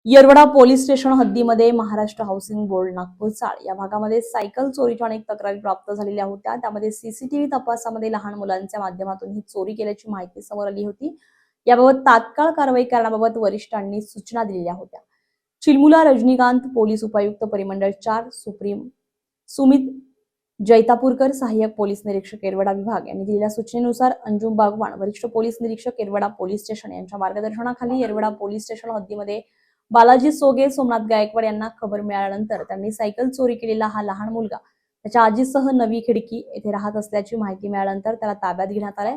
Yerwada police station हद्दीमध्ये Maharashtra housing board Nagpur चाळ या भागामध्ये सायकल चोरीच्या अनेक तक्रारी प्राप्त झालेल्या होत्या। त्यामध्ये सीसीटीव्ही तपासामध्ये लहान मुलांच्या माध्यमातून ही चोरी केल्याची माहिती समोर आली होती। याबाबत तात्काळ कारवाई करण्याबाबत वरिष्ठांनी सूचना दिलेल्या होत्या। चिलमुला रजनीकांत, पोलीस उपायुक्त परिमंडळ 4 सुमित जैतापूरकर, सहाय्यक पोलीस निरीक्षक येरवडा विभाग यांनी दिलेल्या सूचनेनुसार अंजुम बागवान, वरिष्ठ पोलीस निरीक्षक येरवडा पोलीस स्टेशन यांच्या मार्गदर्शनाखाली येरवडा पोलीस स्टेशन हद्दीमध्ये बालाजी सोगे, सोमनाथ गायकवाड यांना खबर मिळाल्यानंतर त्यांनी सायकल चोरी केलेला हा लहान मुलगा त्याच्या आजीसह नवी खिडकी येथे राहत असल्याची माहिती मिळाल्यानंतर त्याला ताब्यात घेण्यात आले।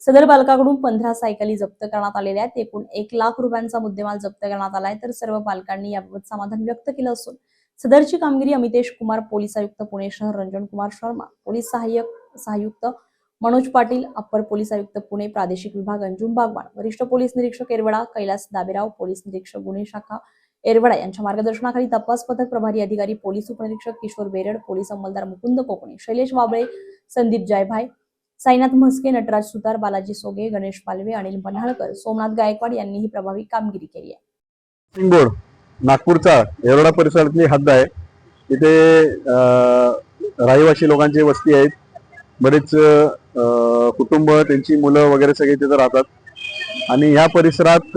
सदर बालकाकडून 15 सायकली जप्त करण्यात आलेल्या आहेत। एकूण 1 लाख रुपयांचा मुद्देमाल जप्त करण्यात आलाय। तर सर्व पालकांनी याबाबत समाधान व्यक्त केलं असून सदरची कामगिरी अमितेश कुमार, पोलीस आयुक्त पुणे शहर रंजन कुमार शर्मा, पोलीस सहाय्यक मनोज पाटील, अप्पर पोलीस आयुक्त पुणे प्रादेशिक विभाग अंजुम बागवान, वरिष्ठ पोलीस निरीक्षक येरवडा कैलास दाबेराव, पोलीस निरीक्षक गुन्हे शाखा येरवडा यांच्या मार्गदर्शनाखाली तपास पथक प्रभारी अधिकारी पोलीस उपनिरीक्षक किशोर बेरड, पोलीस अंमलदार मुकुंद कोकणे, शैलेश वाबळे, संदीप जायभाई, साईनाथ म्हस्के, नटराज सुतार, बालाजी सोगे, गणेश पालवे, अनिल पन्हाळकर, सोमनाथ गायकवाड यांनी ही प्रभावी कामगिरी केली आहे। बोर्ड नागपूरचा येरवडा परिसरातली हद्द आहे। इथे रहिवासी लोकांची वस्ती आहेत। बरेच कुटुंब, त्यांची मुलं वगैरे सगळे तिथे राहतात आणि ह्या परिसरात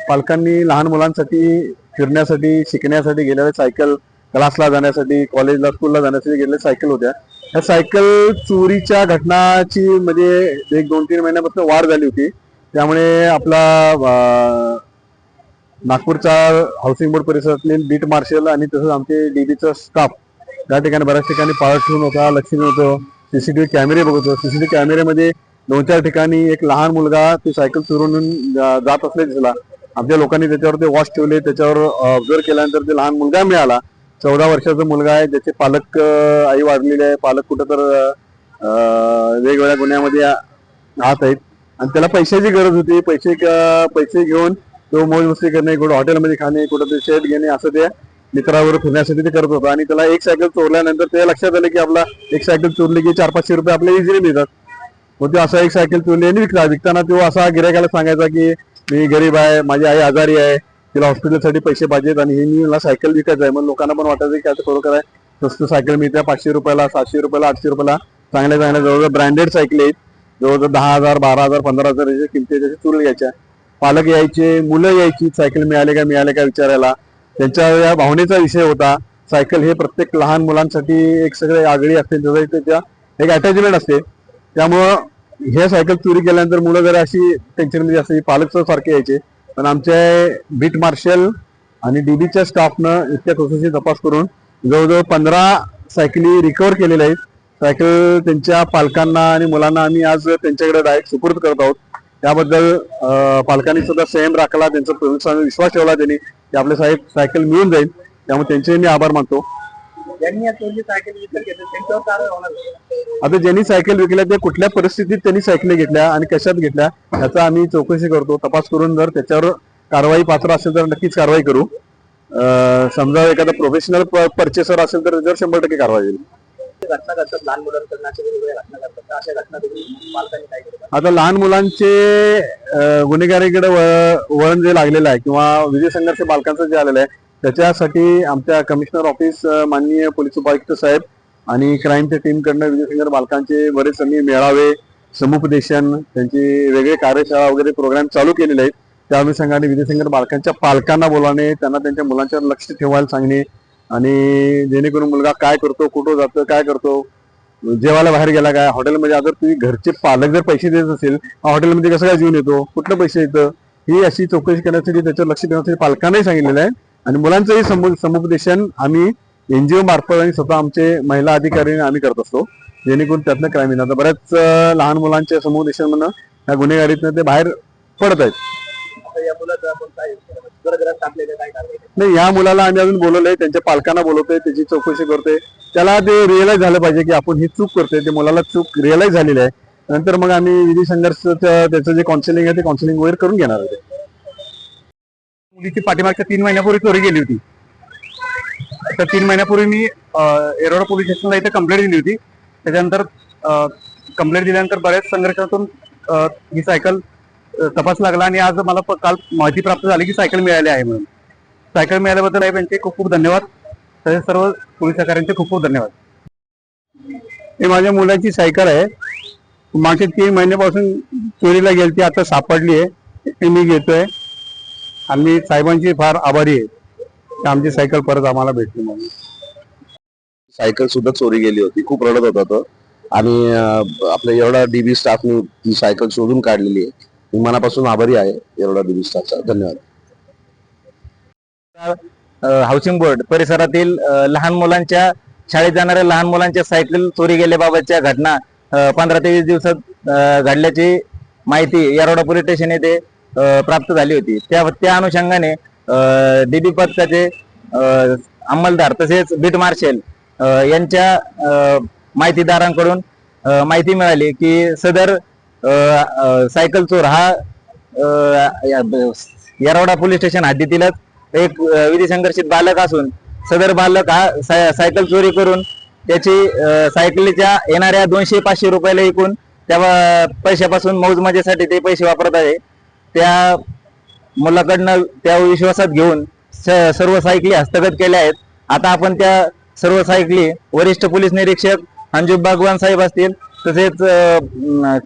पालकांनी लहान मुलांसाठी फिरण्यासाठी, शिकण्यासाठी गेलेल्या सायकल, क्लासला जाण्यासाठी, कॉलेजला, स्कूलला जाण्यासाठी गेलेल्या सायकल होत्या। या सायकल चोरीच्या घटनाची म्हणजे 1-2-3 महिन्यापासून वाढ झाली होती। त्यामुळे आपला नागपूरचा हाऊसिंग बोर्ड परिसरातले बीट मार्शल आणि तसंच आमचे डीबीचा स्टाफ त्या ठिकाणी बऱ्याच ठिकाणी पाळत ठेवून होता, लक्ष देऊन होतं। सीसीटीव्ही कॅमेरे बघत होतो। सीसीटीव्ही कॅमेऱ्यामध्ये 2-4 ठिकाणी एक लहान मुलगा ती सायकल चोरून जात असले दिसला। आमच्या लोकांनी त्याच्यावर ते वॉच ठेवले, त्याच्यावर ऑब्झर्व केल्यानंतर ते लहान मुलगा मिळाला। 14 वर्षाचा मुलगा आहे, ज्याचे पालक आई वाढलेले आहे, पालक कुठं तर वेगवेगळ्या गुन्ह्यामध्ये राहत आहेत आणि त्याला पैशाची गरज होती। पैसे घेऊन तो मौज मस्ती करणे, कुठं हॉटेलमध्ये खाणे, कुठं ते शेट घेणे, असं ते मित्रावर फिरण्यासाठी ते करत होता। आणि त्याला एक सायकल चोरल्यानंतर त्याच्या लक्षात आलं की आपला एक सायकल चोरली की 400-500 रुपये आपल्याला इझिली मिळतात। मग ते असा एक सायकल चोरली आणि विकताना तो असा गिरायकाला सांगायचा की मी गरीब आहे, माझी आई आजारी आहे, तिला हॉस्पिटलसाठी पैसे पाहिजेत आणि मी मला सायकल विकायचं आहे। मग लोकांना पण वाटायचं की आता खरोखर आहे, स्वस्त सायकल मिळते 500 रुपयाला, 700 रुपयाला, 800 रुपयाला, चांगल्या जवळजवळ ब्रँडेड सायकल आहेत, जवळजवळ 10,000, 12,000, 15,000 याची किमती त्याची चोरून घ्यायच्या। पालक यायचे, मुलं यायची सायकल मिळाले का विचारायला। त्यांच्या या भावनेचा विषय होता। सायकल हे प्रत्येक लहान मुलांसाठी एक सगळे आगळी असते, त्याच्या एक अटॅचमेंट असते। त्यामुळं हे सायकल चोरी केल्यानंतर मुलं जरा अशी टेन्शनमध्ये असते, पालक सारखे यायचे। पण आमच्या बीट मार्शल आणि डीबीच्या स्टाफनं इतक्या खुशीची तपास करून जवळजवळ 15 सायकली रिकव्हर केलेल्या आहेत। सायकल त्यांच्या पालकांना आणि मुलांना आम्ही आज त्यांच्याकडे डायरेक्ट सुपूर्द करत आहोत। त्याबद्दल पालकांनी सुद्धा संयम राखला, त्यांचा पोलिसांवर विश्वास ठेवला त्यांनी की आपले सायकल मिळून जाईल। त्यामुळे त्यांचे मी आभार मानतो। आता ज्यांनी सायकल विकल्या ते कुठल्या परिस्थितीत त्यांनी सायकली घेतल्या आणि कशात घेतल्या याचा आम्ही चौकशी करतो, तपास करून जर त्याच्यावर कारवाई पात्र असेल तर नक्कीच कारवाई करू। समजा एखादा प्रोफेशनल परचेसर असेल तर त्याच्यावर 100% कारवाई होईल। आता लहान मुलांचे गुन्हेगारीकडे वळण जे लागलेलं आहे किंवा विजय संघर्ष बालकांचं जे आलेलं आहे त्याच्यासाठी आमच्या कमिशनर ऑफिस, माननीय पोलीस उपायुक्त साहेब आणि क्राईमच्या टीमकडनं विजय संघर्ष बालकांचे बरेच आम्ही मेळावे, समुपदेशन, त्यांची वेगळे कार्यशाळा वगैरे प्रोग्राम चालू केलेले आहेत। त्या अनुषंगाने विजय संघर्ष बालकांच्या पालकांना बोलावणे, त्यांना त्यांच्या मुलांच्यावर लक्ष ठेवायला सांगणे आणि जेणेकरून मुलगा काय करतो, कुठं जातो, काय करतो, जेवायला बाहेर गेला काय, हॉटेलमध्ये अगर तुम्ही घरचे पालक जर पैसे देत असेल हॉटेलमध्ये कसं काय जेवून येतो, कुठलं पैसे येतं, ही अशी चौकशी करण्यासाठी त्याच्यावर लक्ष देण्यासाठी पालकांनाही सांगितलेलं आहे। आणि मुलांचंही समुपदेशन आम्ही NGO मार्फत आणि स्वतः आमचे महिला अधिकारी आम्ही करत असतो, जेणेकरून त्यातनं क्राईम येणार। बऱ्याच लहान मुलांच्या समुपदेशन म्हणून त्या गुन्हेगारीतनं ते बाहेर पडत आहेत। नाही, या मुलाला आम्ही अजून बोलवलंय, त्यांच्या पालकांना बोलवतोय, त्याची चौकशी करतोय, त्याला ते रिअलाइज झालं पाहिजे की आपण ही चूक करतोय, ते मुलाला चूक रिअलाइज झालेली आहे। नंतर मग आम्ही विधी संघर्षाचं त्याचं जे काउन्सिलिंग आहे ते काउन्सिलिंग वगैरे करून घेणार आहे। मुलीची पाठीमागच्या 3 महिन्यापूर्वी चोरी गेली होती। तर 3 महिन्यापूर्वी मी येरवडा पोलीस स्टेशनला इथे कंप्लेंट दिली होती। त्याच्यानंतर कंप्लेंट दिल्यानंतर बऱ्याच संघर्षातून ही सायकल तपास लागला आणि आज मला काल माहिती प्राप्त झाली की सायकल मिळाली आहे म्हणून। सायकल मिळाल्याबद्दल साहेब यांचे खूप खूप धन्यवाद. तसेच सर्व पोलीस सहकाऱ्यांचे खूप खूप धन्यवाद. हे माझ्या मुलाची सायकल आहे. मागच्या 3 महिन्यापासून चोरीला गेलती, आता सापडली आहे. ते मी घेतोय. आम्ही साहेबांची फार आभारी आहे की आमची सायकल परत आम्हाला भेटली म्हणून. सायकल सुद्धा चोरी गेली होती. खूप रडत होता तो आणि आपल्या एवढा डीबी स्टाफने ती सायकल शोधून काढलेली आहे. मी मनापासून आभारी आहे एवढा डीबी स्टाफचा. धन्यवाद. हाऊसिंग बोर्ड परिसरातील लहान मुलांच्या शाळेत जाणाऱ्या लहान मुलांच्या सायकल चोरी गेल्याबाबतच्या घटना 15 ते 20 दिवसात घडल्याची माहिती येरवडा पोलीस स्टेशन येथे प्राप्त झाली होती. त्या अनुषंगाने डीबी पथकाचे अंमलदार तसेच बीट मार्शल यांच्या माहितीदारांकडून माहिती मिळाली की सदर सायकल चोर हा येरवडा पोलीस स्टेशन हद्दीतीलच एक विधिसंघर्षित बालक असून सदर बालक हा सायकल चोरी करून त्याची सायकलीच्या येणाऱ्या 200-500 रुपयाला विकून त्या पैशापासून मौज मजेसाठी ते पैसे वापरत आहे. त्या मुलाकडनं त्या विश्वासात घेऊन सर्व सायकली हस्तगत केल्या आहेत. आता आपण त्या सर्व सायकली वरिष्ठ पोलीस निरीक्षक अंजू बागवान साहेब असतील, तसेच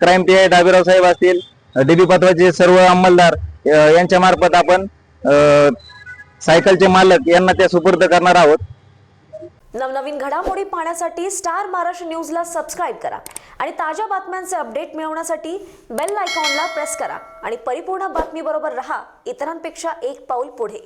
क्राईम पीआय डाबेराव साहेब असतील, डीबी पथकाचे सर्व अंमलदार यांच्या मार्फत आपण सायकलचे मालक यांना त्या सुपूर्द करणार आहोत. नवनवीन घडामोडी पाहण्यासाठी स्टार महाराष्ट्र न्यूजला सबस्क्राईब करा आणि ताज्या बातम्यांचे अपडेट मिळवण्यासाठी बेल आयकॉनला प्रेस करा आणि परिपूर्ण बातमी बरोबर रहा, इतरांपेक्षा एक पाऊल पुढे.